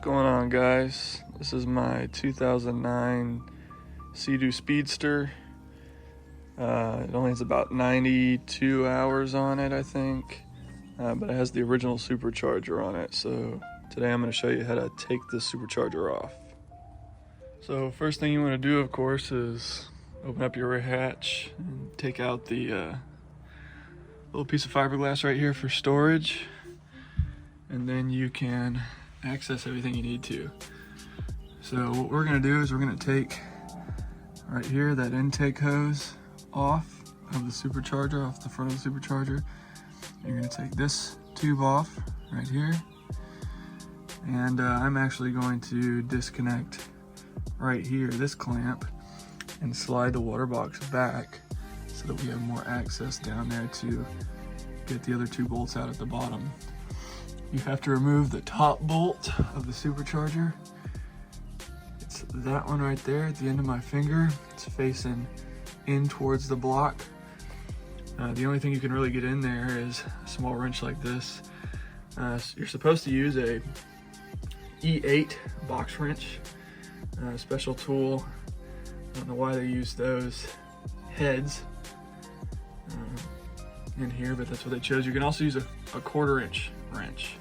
going on, guys? This is my 2009 Seadoo Speedster. It only has about 92 hours on it, I think, but it has the original supercharger on it. So today I'm going to show you how to take the supercharger off. So first thing you want to do, of course, is open up your rear hatch and take out the little piece of fiberglass right here for storage, and then you can access everything you need to. So what we're going to do is we're going to take right here that intake hose off of the supercharger, off the front of the supercharger. You're going to take this tube off right here, and I'm actually going to disconnect right here this clamp and slide the water box back so that we have more access down there to get the other two bolts out at the bottom. You have to remove the top bolt of the supercharger. It's that one right there at the end of my finger. It's facing in towards the block. The only thing you can really get in there is a small wrench like this. You're supposed to use a E8 box wrench, a special tool. I don't know why they use those heads in here, but that's what they chose. You can also use a 1/4 inch wrench.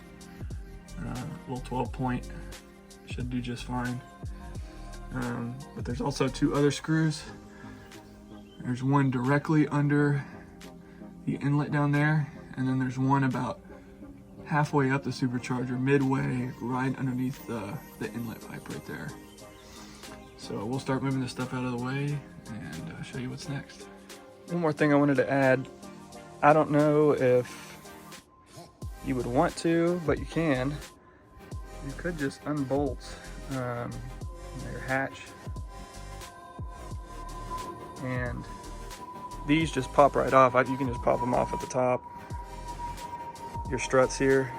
A little 12 point should do just fine. But there's also two other screws. There's one directly under the inlet down there, and then there's one about halfway up the supercharger, midway right underneath the inlet pipe right there. So we'll start moving this stuff out of the way and show you what's next. One more thing I wanted to add. I don't know if you would want to, but you can. You could just unbolt your hatch, and these just pop right off. You can just pop them off at the top, your struts here,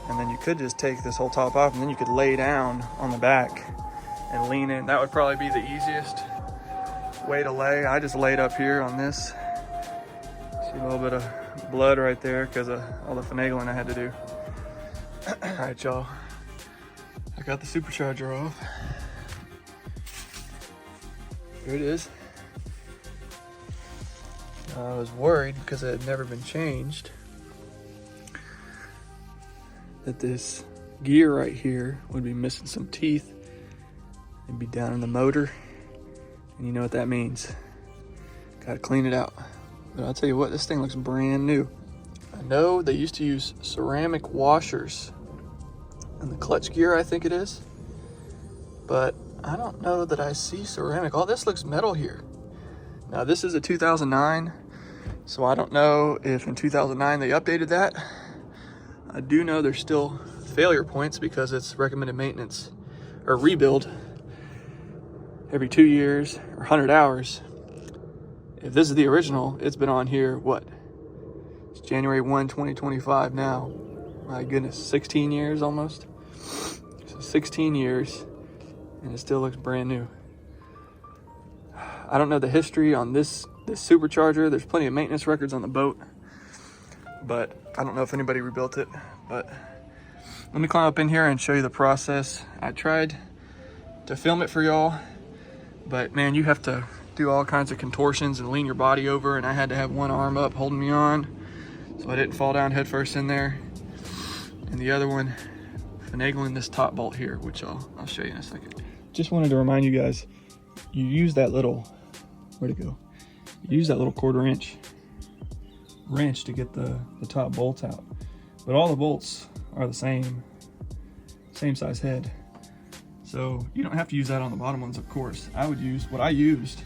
and then you could just take this whole top off, and then you could lay down on the back and lean in. That would probably be the easiest way to lay. I just laid up here on this. See a little bit of blood right there because of all the finagling I had to do. All right, y'all. I got the supercharger off. Here it is. I was worried because it had never been changed that this gear right here would be missing some teeth and be down in the motor. And you know what that means. Gotta clean it out. But I'll tell you what, this thing looks brand new. I know they used to use ceramic washers in the clutch gear, I think it is. But I don't know that I see ceramic. Oh, this looks metal here. Now this is a 2009, so I don't know if in 2009 they updated that. I do know there's still failure points because it's recommended maintenance or rebuild every 2 years or 100 hours. If this is the original, it's been on here, what? It's January 1, 2025 now. My goodness, 16 years almost. So 16 years, and it still looks brand new. I don't know the history on this supercharger. There's plenty of maintenance records on the boat, but I don't know if anybody rebuilt it. But let me climb up in here and show you the process. I tried to film it for y'all, but man, you have to do all kinds of contortions and lean your body over, and I had to have one arm up holding me on so I didn't fall down head first in there, and the other one finagling this top bolt here, which I'll show you in a second. Just wanted to remind you guys, you use that little, where'd it go? You use that little 1/4 inch wrench to get the top bolts out, but all the bolts are the same size head. So you don't have to use that on the bottom ones, of course. What I used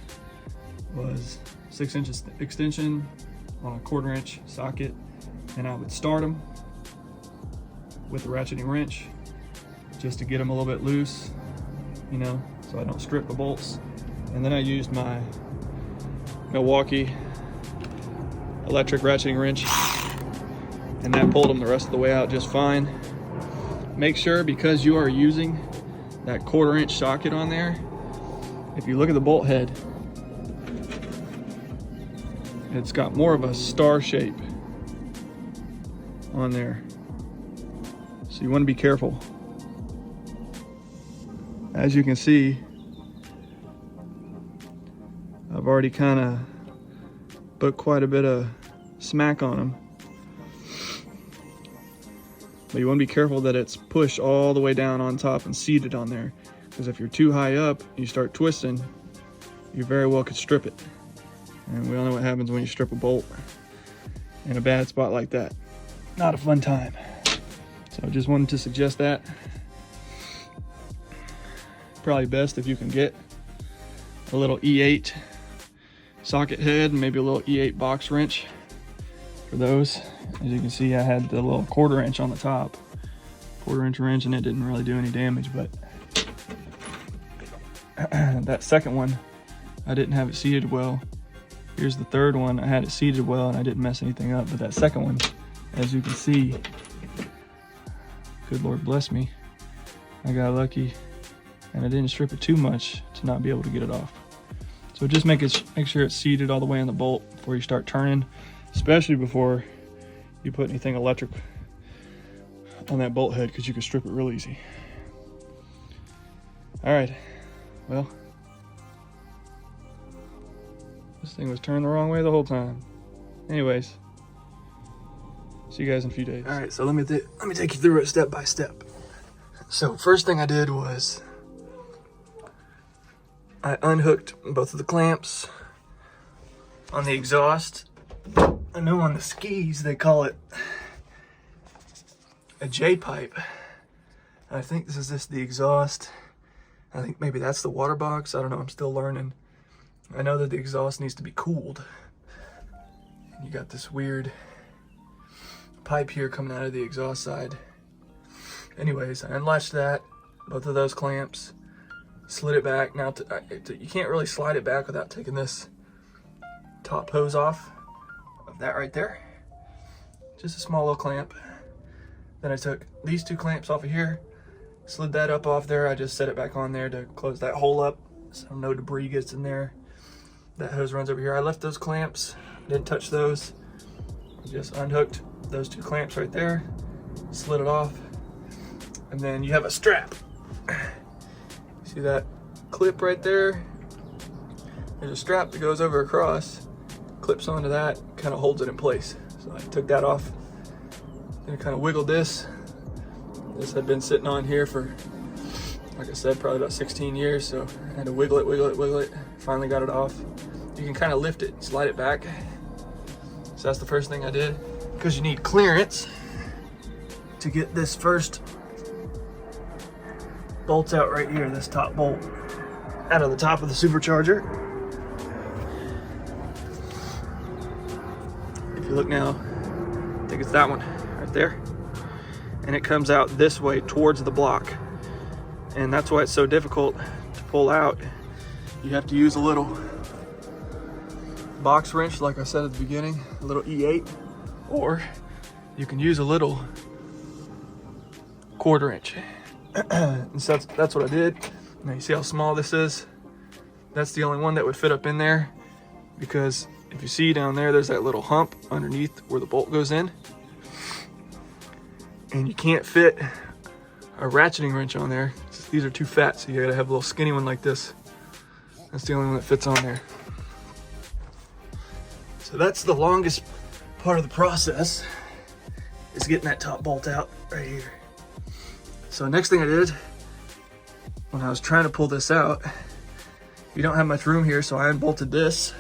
was 6 inches extension on a 1/4 inch socket, and I would start them with a ratcheting wrench just to get them a little bit loose, you know, so I don't strip the bolts. And then I used my Milwaukee electric ratcheting wrench, and that pulled them the rest of the way out just fine. Make sure, because you are using that 1/4 inch socket on there, if you look at the bolt head, it's got more of a star shape on there. So you want to be careful. as you can see, I've already kind of put quite a bit of smack on them. But you want to be careful that it's pushed all the way down on top and seated on there, because if you're too high up and you start twisting, you very well could strip it. And we all know what happens when you strip a bolt in a bad spot like that. Not a fun time. So I just wanted to suggest that. Probably best if you can get a little E8 socket head and maybe a little E8 box wrench for those. As you can see, I had the little 1/4 inch on the top, 1/4 inch wrench, and it didn't really do any damage. But that second one, I didn't have it seated well. Here's the third one, I had it seated well and I didn't mess anything up. But that second one, as you can see, good Lord bless me, I got lucky and I didn't strip it too much to not be able to get it off. So just make sure it's seated all the way in the bolt before you start turning, especially before you put anything electric on that bolt head, because you can strip it real easy. All right, well, this thing was turned the wrong way the whole time. Anyways, see you guys in a few days. All right, so let me take you through it step by step. So first thing I did was I unhooked both of the clamps on the exhaust. I know on the skis they call it a J-pipe. I think this is just the exhaust. I think maybe that's the water box. I don't know, I'm still learning. I know that the exhaust needs to be cooled. You got this weird pipe here coming out of the exhaust side. Anyways, I unlatched that, both of those clamps, slid it back. Now, you can't really slide it back without taking this top hose off of that right there. Just a small little clamp. Then I took these two clamps off of here, slid that up off there. I just set it back on there to close that hole up so no debris gets in there. That hose runs over here. I left those clamps, didn't touch those. Just unhooked those two clamps right there, slid it off, and then you have a strap. See that clip right there? There's a strap that goes over across, clips onto that, kind of holds it in place. So I took that off, then I kind of wiggled this. This had been sitting on here for, like I said, probably about 16 years, so I had to wiggle it. Finally got it off. You can kind of lift it, slide it back. So that's the first thing I did, because you need clearance to get this first bolt out right here, this top bolt, out of the top of the supercharger. If you look now, I think it's that one right there. And it comes out this way towards the block. And that's why it's so difficult to pull out. You have to use a little box wrench, like I said at the beginning, a little E8, or you can use a little 1/4 inch. And so that's what I did. Now you see how small this is? That's the only one that would fit up in there, because if you see down there, there's that little hump underneath where the bolt goes in, and you can't fit a ratcheting wrench on there. These are too fat, so you gotta have a little skinny one like this. That's the only one that fits on there. So that's the longest part of the process, is getting that top bolt out right here. So next thing I did, when I was trying to pull this out, you don't have much room here, so I unbolted this.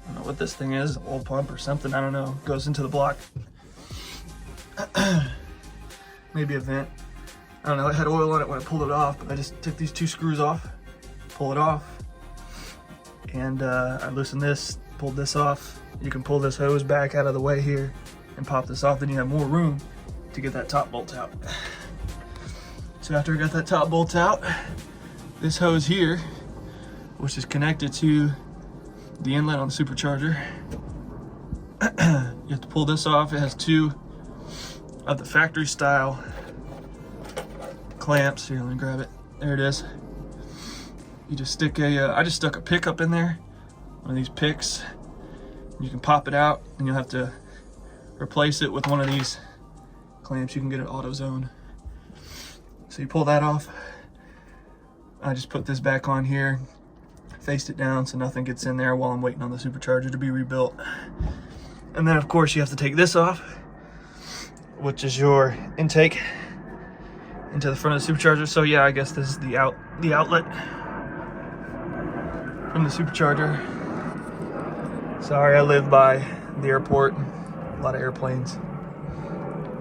I don't know what this thing is, an oil pump or something, I don't know. It goes into the block. Maybe a vent. I don't know, it had oil on it when I pulled it off, but I just took these two screws off, pull it off, and I loosened this, pulled this off. You can pull this hose back out of the way here and pop this off, then you have more room to get that top bolt out. So after I got that top bolt out, this hose here, which is connected to the inlet on the supercharger, you have to pull this off. It has two of the factory style clamps. Here, let me grab it. There it is. You just stick I just stuck a pick up in there, one of these picks. You can pop it out, and you'll have to replace it with one of these clamps you can get at AutoZone. So you pull that off, I just put this back on here, faced it down so nothing gets in there while I'm waiting on the supercharger to be rebuilt. And then of course you have to take this off, which is your intake into the front of the supercharger. So yeah, I guess this is the outlet from the supercharger. Sorry, I live by the airport, a lot of airplanes.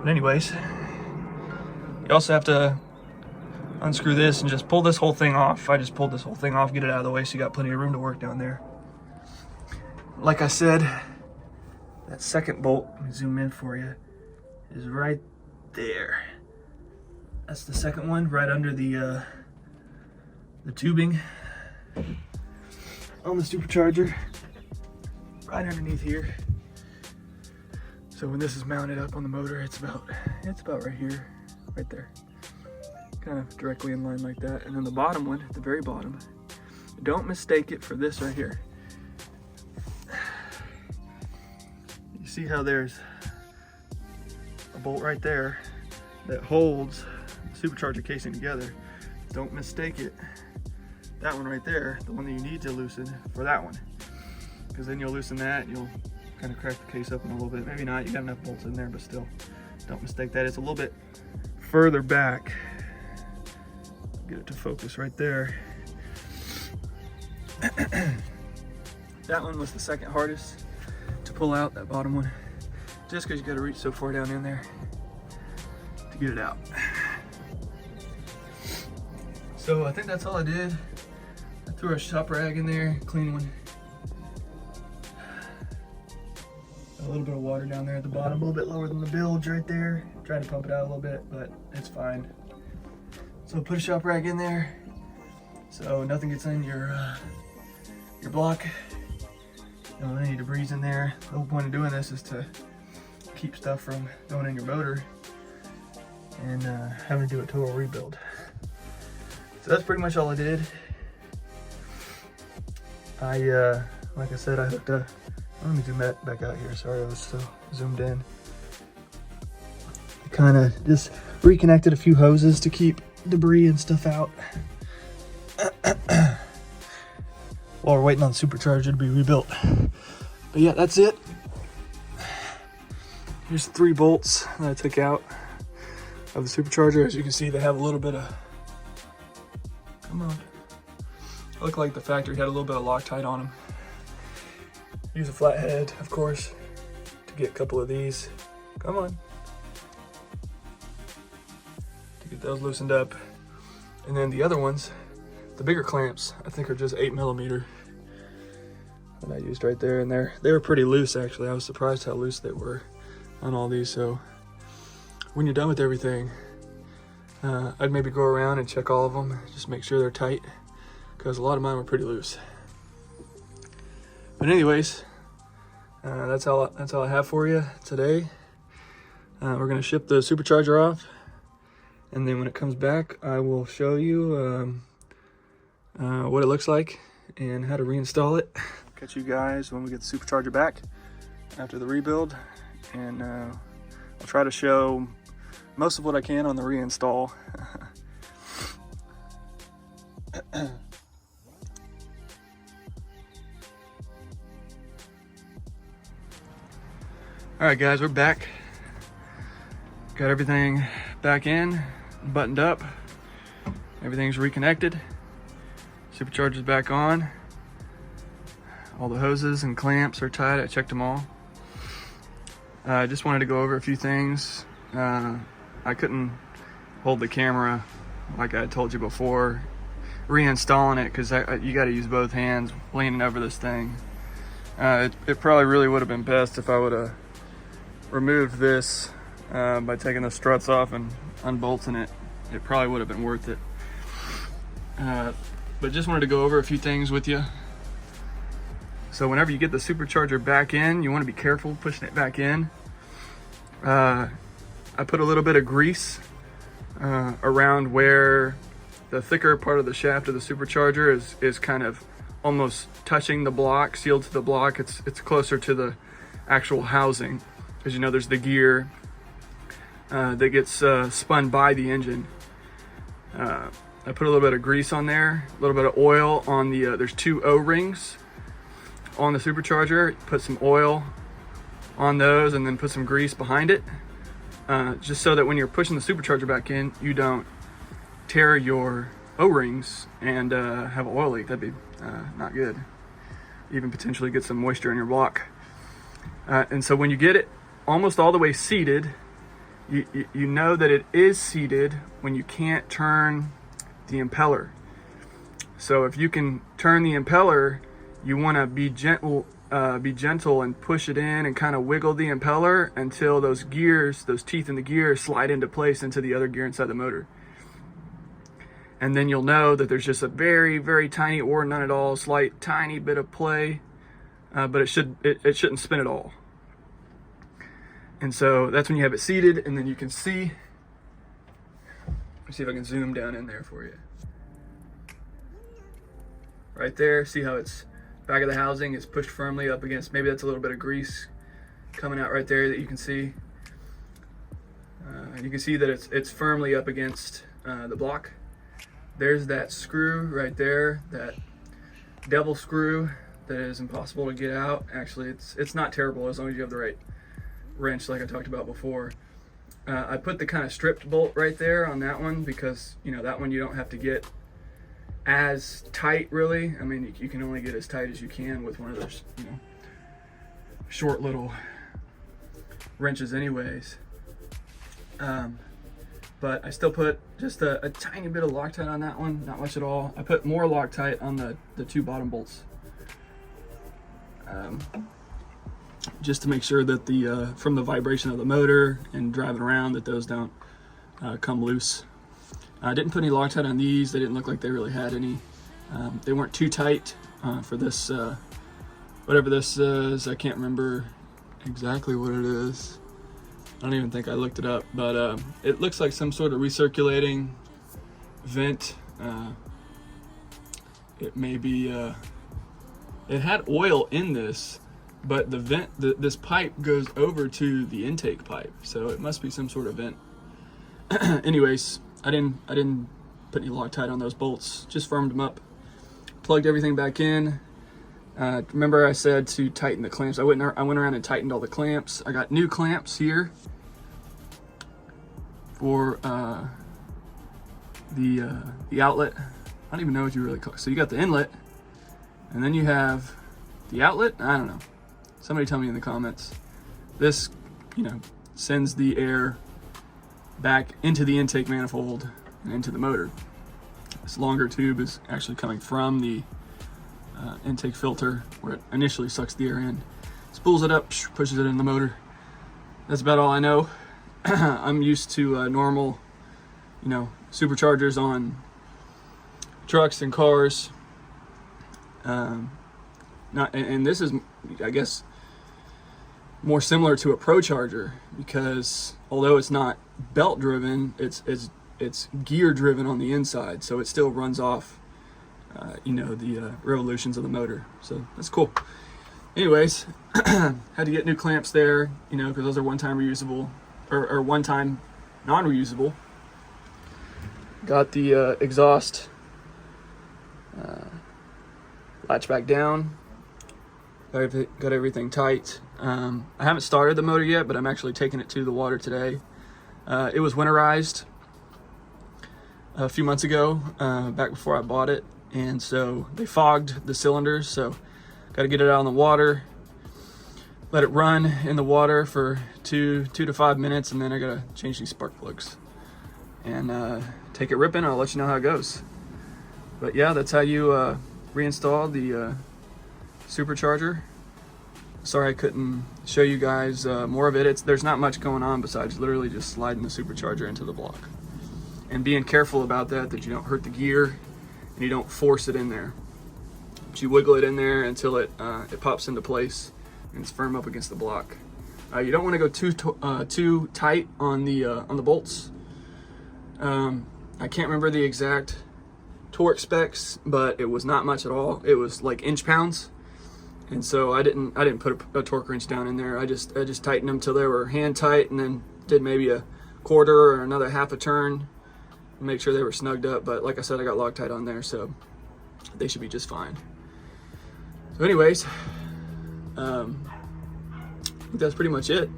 But anyways, you also have to unscrew this and just pull this whole thing off. I just pulled this whole thing off, get it out of the way so you got plenty of room to work down there. Like I said, that second bolt, let me zoom in for you, is right there. That's the second one, right under the tubing on the supercharger, right underneath here. So when this is mounted up on the motor, it's about right here, right there. Kind of directly in line like that. And then the bottom one, at the very bottom, don't mistake it for this right here. You see how there's a bolt right there that holds the supercharger casing together? Don't mistake it, that one right there, the one that you need to loosen, for that one. Because then you'll loosen that and you'll kind of crack the case open a little bit. Maybe not, you got enough bolts in there, but still, don't mistake that. It's a little bit further back. Get it to focus right there. That one was the second hardest to pull out, that bottom one, just because you got to reach so far down in there to get it out. So I think that's all I did. I threw a shop rag in there, clean one. A little bit of water down there at the bottom, a little bit lower than the bilge right there. Tried to pump it out a little bit, but it's fine. So put a shop rag in there so nothing gets in your block. Don't want any debris in there. The whole point of doing this is to keep stuff from going in your motor and having to do a total rebuild. So that's pretty much all I did. Like I said, I hooked up. Let me zoom that back out here. Sorry, I was so zoomed in. I kind of just reconnected a few hoses to keep debris and stuff out while we're waiting on the supercharger to be rebuilt. But yeah, that's it. Here's the 3 bolts that I took out of the supercharger. As you can see, they have a little bit of, come on, look like the factory had a little bit of Loctite on them. Use a flathead, of course, to get a couple of these. Come on. To get those loosened up. And then the other ones, the bigger clamps, I think are just 8mm. And I used right there, and they were pretty loose actually. I was surprised how loose they were on all these. So when you're done with everything, I'd maybe go around and check all of them, just make sure they're tight, because a lot of mine were pretty loose. But anyways, that's all I have for you today. We're gonna ship the supercharger off, and then when it comes back, I will show you what it looks like and how to reinstall it. Catch you guys when we get the supercharger back after the rebuild, and I'll try to show most of what I can on the reinstall. All right guys, we're back. Got everything back in, buttoned up. Everything's reconnected. Supercharger's back on. All the hoses and clamps are tight. I checked them all. I just wanted to go over a few things. I couldn't hold the camera like I told you before, reinstalling it, because you got to use both hands leaning over this thing. It probably really would have been best if I would have removed this by taking the struts off and unbolting it. It probably would have been worth it. But just wanted to go over a few things with you. So whenever you get the supercharger back in, you want to be careful pushing it back in. I put a little bit of grease around where the thicker part of the shaft of the supercharger is kind of almost touching the block, sealed to the block. It's closer to the actual housing. As you know, there's the gear that gets spun by the engine. I put a little bit of grease on there, a little bit of oil on the, there's 2 O-rings on the supercharger. Put some oil on those and then put some grease behind it, just so that when you're pushing the supercharger back in, you don't tear your O-rings and have an oil leak. That'd be not good. Even potentially get some moisture in your block. And so when you get it almost all the way seated, you know that it is seated when you can't turn the impeller. So if you can turn the impeller, you want to be gentle and push it in and kind of wiggle the impeller until those gears, those teeth in the gears, slide into place into the other gear inside the motor. And then you'll know that there's just a very, very tiny or none at all, slight tiny bit of play, but it shouldn't spin at all. And so that's when you have it seated, and then you can see. Let me see if I can zoom down in there for you. Right there, see how it's back of the housing is pushed firmly up against, maybe that's a little bit of grease coming out right there that you can see. You can see that it's firmly up against the block. There's that screw right there, that devil screw that is impossible to get out. Actually, it's not terrible as long as you have the right wrench like I talked about before. I put the kind of stripped bolt right there on that one because, you know, that one you don't have to get as tight really. I mean, you can only get as tight as you can with one of those, you know, short little wrenches anyways. But I still put just a tiny bit of Loctite on that one, not much at all. I put more Loctite on the 2 bottom bolts. Just to make sure that the from the vibration of the motor and driving around, that those don't come loose. I didn't put any Loctite on these. They didn't look like they really had any. They weren't too tight for this, whatever this is. I can't remember exactly what it is. I don't even think I looked it up, but it looks like some sort of recirculating vent. It may be, it had oil in this, but the vent, this pipe goes over to the intake pipe, so it must be some sort of vent. Anyways, I didn't put any Loctite on those bolts, just firmed them up, plugged everything back in. Remember I said to tighten the clamps. I went around and tightened all the clamps. I got new clamps here for the outlet. I don't even know what you really call it. So you got the inlet, and then you have the outlet. I don't know. Somebody tell me in the comments. This, you know, sends the air back into the intake manifold and into the motor. This longer tube is actually coming from the intake filter where it initially sucks the air in, spools it up, pushes it in the motor. That's about all I know. I'm used to normal, you know, superchargers on trucks and cars. And this is, I guess, more similar to a Pro Charger because although it's not belt driven, it's gear driven on the inside, so it still runs off you know, the revolutions of the motor. So that's cool. Anyways, had to get new clamps there, you know, because those are one-time reusable or one-time non-reusable. Got the exhaust latch back down. Got everything tight. I haven't started the motor yet, but I'm actually taking it to the water today. It was winterized a few months ago, back before I bought it, and so they fogged the cylinders, so got to get it out on the water, let it run in the water for 2 to 5 minutes, and then I gotta change these spark plugs and take it ripping. I'll let you know how it goes. But yeah, that's how you reinstall the supercharger. Sorry I couldn't show you guys more of it. There's not much going on besides literally just sliding the supercharger into the block and being careful about that you don't hurt the gear and you don't force it in there. But you wiggle it in there until it pops into place and it's firm up against the block. You don't want to go too tight on the bolts. I can't remember the exact torque specs, but it was not much at all. It was like inch pounds. And so I didn't put a torque wrench down in there. I just tightened them till they were hand tight, and then did maybe a quarter or another half a turn make sure they were snugged up, but like I said, I got Loctite on there, so they should be just fine. So anyways, I think that's pretty much it.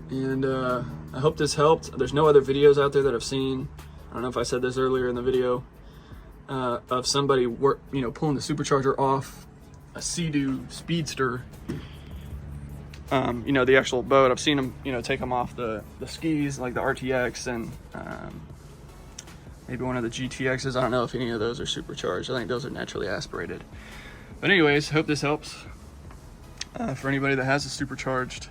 And I hope this helped. There's no other videos out there that I've seen. I don't know if I said this earlier in the video, of somebody pulling the supercharger off a Seadoo Speedster. The actual boat. I've seen them, take them off the skis, like the RTX and maybe one of the GTXs. I don't know if any of those are supercharged. I think those are naturally aspirated. But anyways, hope this helps for anybody that has a supercharged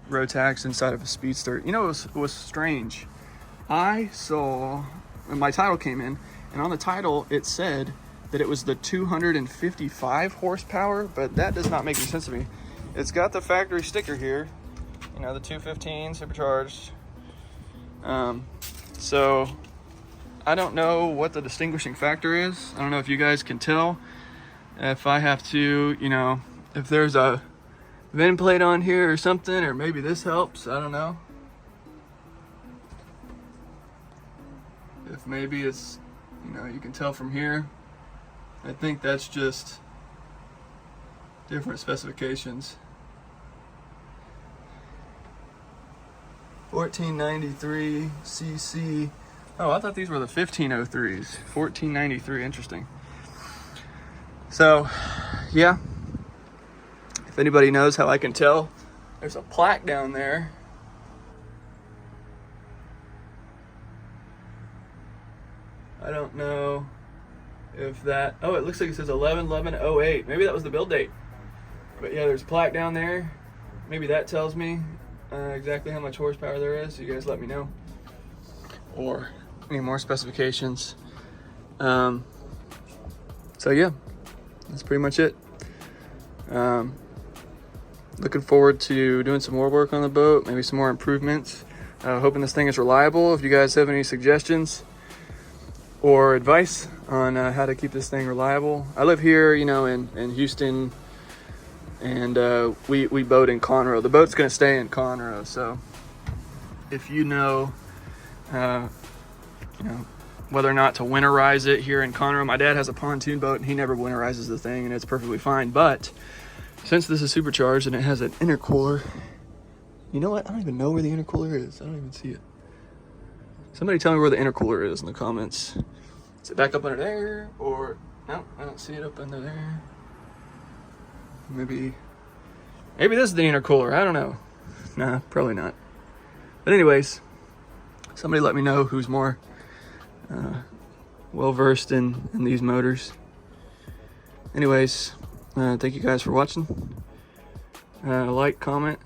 Rotax inside of a Speedster. You know, it was strange. I saw, when my title came in, and on the title it said that it was the 255 horsepower, but that does not make any sense to me. It's got the factory sticker here, the 215 supercharged. So I don't know what the distinguishing factor is. I don't know if you guys can tell. If I have to, if there's a VIN plate on here or something, or maybe this helps, I don't know. If maybe it's, you can tell from here. I think that's just different specifications. 1493 cc. Oh, I thought these were the 1503s. 1493, interesting. So, yeah. If anybody knows how I can tell, there's a plaque down there. I don't know if that, oh, it looks like it says 11/11/08. Maybe that was the build date. But yeah, there's a plaque down there. Maybe that tells me exactly how much horsepower there is. So you guys let me know. Or any more specifications. So yeah, that's pretty much it. Looking forward to doing some more work on the boat, maybe some more improvements. Hoping this thing is reliable. If you guys have any suggestions or advice on how to keep this thing reliable. I live here, in Houston, and we boat in Conroe. The boat's gonna stay in Conroe, so if whether or not to winterize it here in Conroe. My dad has a pontoon boat and he never winterizes the thing, and it's perfectly fine. But since this is supercharged and it has an intercooler, you know what? I don't even know where the intercooler is. I don't even see it. Somebody tell me where the intercooler is in the comments. Is it back up under there? Or, no, I don't see it up under there. Maybe this is the intercooler. I don't know. Nah, probably not. But anyways, somebody let me know who's more well-versed in these motors. Anyways, thank you guys for watching. Like, comment,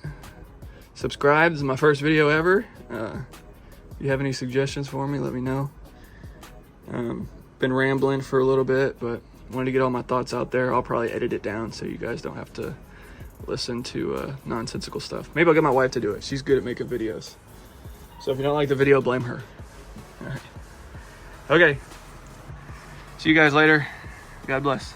subscribe. This is my first video ever. If you have any suggestions for me, let me know. Been rambling for a little bit, but wanted to get all my thoughts out there. I'll probably edit it down so you guys don't have to listen to nonsensical stuff. Maybe I'll get my wife to do it. She's good at making videos. So if you don't like the video, blame her. All right. Okay. See you guys later. God bless.